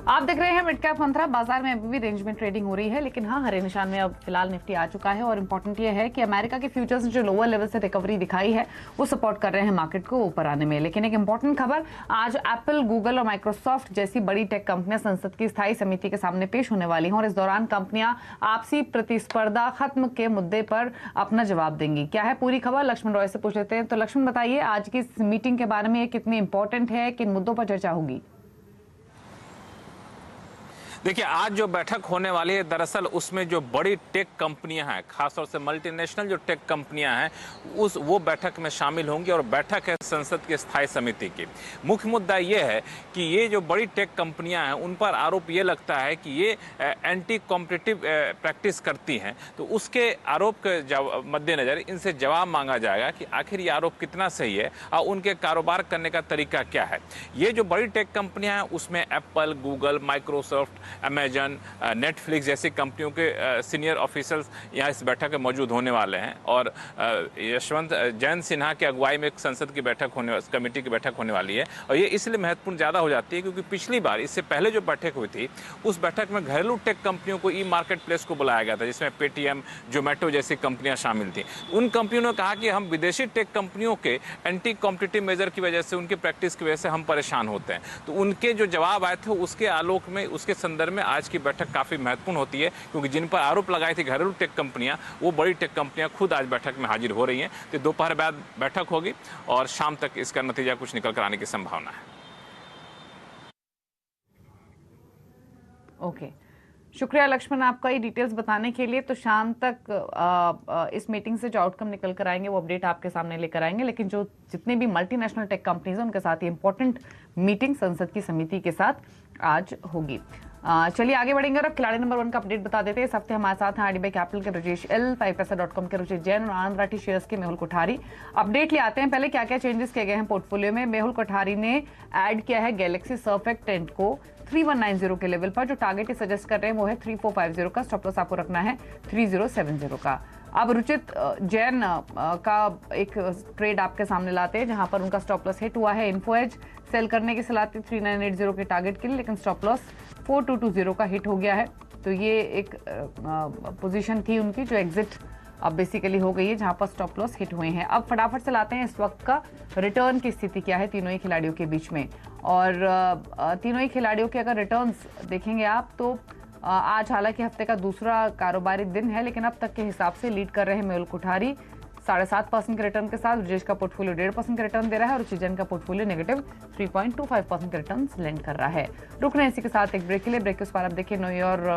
आप देख रहे हैं मिड कैप मंत्रा। बाजार में अभी भी रेंज में ट्रेडिंग हो रही है, लेकिन हाँ, हरे निशान में अब फिलहाल निफ्टी आ चुका है। और इंपॉर्टेंट ये है कि अमेरिका के फ्यूचर्स ने जो लोअर लेवल से रिकवरी दिखाई है वो सपोर्ट कर रहे हैं मार्केट को ऊपर आने में। लेकिन एक इंपॉर्टेंट खबर, आज एप्पल, गूगल और माइक्रोसॉफ्ट जैसी बड़ी टेक कंपनियां संसद की स्थायी समिति के सामने पेश होने वाली हैं और इस दौरान कंपनियां आपसी प्रतिस्पर्धा खत्म के मुद्दे पर अपना जवाब देंगी। क्या है पूरी खबर, लक्ष्मण रॉय से पूछ लेते हैं। तो लक्ष्मण, बताइए आज की इस मीटिंग के बारे में, ये कितनी इंपॉर्टेंट है, किन मुद्दों पर चर्चा होगी? देखिए, आज जो बैठक होने वाली है, दरअसल उसमें जो बड़ी टेक कंपनियां हैं, खासतौर से मल्टीनेशनल जो टेक कंपनियां हैं, वो बैठक में शामिल होंगी। और बैठक है संसद की स्थायी समिति की। मुख्य मुद्दा ये है कि ये जो बड़ी टेक कंपनियां हैं उन पर आरोप ये लगता है कि ये एंटी कॉम्पिटिटिव प्रैक्टिस करती हैं। तो उसके आरोप के मद्देनजर इनसे जवाब मांगा जाएगा कि आखिर ये आरोप कितना सही है और उनके कारोबार करने का तरीका क्या है। ये जो बड़ी टेक कंपनियां हैं उसमें Apple, Google, Microsoft, Amazon, Netflix जैसी कंपनियों के सीनियर ऑफिसर्स यहाँ इस बैठक में मौजूद होने वाले हैं। और यशवंत जयंत सिन्हा की अगुवाई में एक संसद की बैठक कमेटी की बैठक होने वाली है। और ये इसलिए महत्वपूर्ण ज़्यादा हो जाती है क्योंकि पिछली बार, इससे पहले जो बैठक हुई थी, उस बैठक में घरेलू टेक कंपनियों को, ई मार्केट प्लेस को बुलाया गया था, जिसमें पेटीएम, जोमेटो जैसी कंपनियां शामिल थी। उन कंपनियों ने कहा कि हम विदेशी टेक कंपनियों के एंटी कॉम्पिटिटिव मेजर की वजह से, उनकी प्रैक्टिस की वजह से हम परेशान होते हैं। तो उनके जो जवाब आए थे उसके आलोक में, उसके संदर्भ में आज की बैठक काफी महत्वपूर्ण होती है, क्योंकि जिन पर आरोप लगाए थे घरेलू टेक कंपनियां, वो बड़ी टेक कंपनियां खुद आज बैठक में हाजिर हो रही हैं। तो दोपहर बाद बैठक होगी और शाम तक इसका नतीजा कुछ निकल कर आने की संभावना है। ओके, शुक्रिया लक्ष्मण आपका ये डिटेल्स बताने के लिए। तो शाम तक इस मीटिंग से जो आउटकम निकल कर आएंगे वो अपडेट आपके सामने लेकर आएंगे। लेकिन जो जितने भी मल्टीनेशनल टेक कंपनीज हैं उनके साथ ये इंपॉर्टेंट मीटिंग संसद की समिति के साथ आज होगी। चलिए आगे बढ़ेंगे और अब खिलाड़ी नंबर 1 का अपडेट बता देते हैं। इस हफ्ते हमारे साथ हैं आरडीबी कैपिटल के ब्रजेश एल, 5paisa.com के रुचि जैन और आनंद राठी शेयर्स के मेहुल कोठारी। अपडेट ले आते हैं पहले क्या क्या चेंजेस किए गए हैं पोर्टफोलियो में। मेहुल कोठारी ने ऐड किया है गैलेक्सी सर्फेक्ट 10 को 3190 के लेवल पर। जो टारगेट सजेस्ट कर रहे हैं वो है 3450 का। स्टॉप लॉस आपको रखना है 3070 का। अब रुचित जैन का एक ट्रेड आपके सामने लाते हैं जहां पर उनका स्टॉप लॉस हिट हुआ है। इन्फो एज सेल करने की सलाह थी 3980 के टारगेट के लिए, लेकिन स्टॉप लॉस 4220 का हिट हो गया है। तो ये एक पोजीशन थी उनकी जो एग्जिट अब बेसिकली हो गई है, जहां पर स्टॉप लॉस हिट हुए हैं। अब फटाफट से लाते हैं इस वक्त का रिटर्न की स्थिति क्या है तीनों ही खिलाड़ियों के बीच में। और तीनों ही खिलाड़ियों के अगर रिटर्न्स देखेंगे आप तो आज हालांकि हफ्ते का दूसरा कारोबारी दिन है, लेकिन अब तक के हिसाब से लीड कर रहे हैं मेहुल कोठारी 7.5% के रिटर्न के साथ। ब्रजेश का पोर्टफोलियो 1.5% का रिटर्न दे रहा है और रुचिजन का पोर्टफोलियो नेगेटिव 3.25% का रिटर्न लैंड कर रहा है। रुकना इसी के साथ एक ब्रेक के लिए। ब्रेक के उस पर आप देखिए नो योर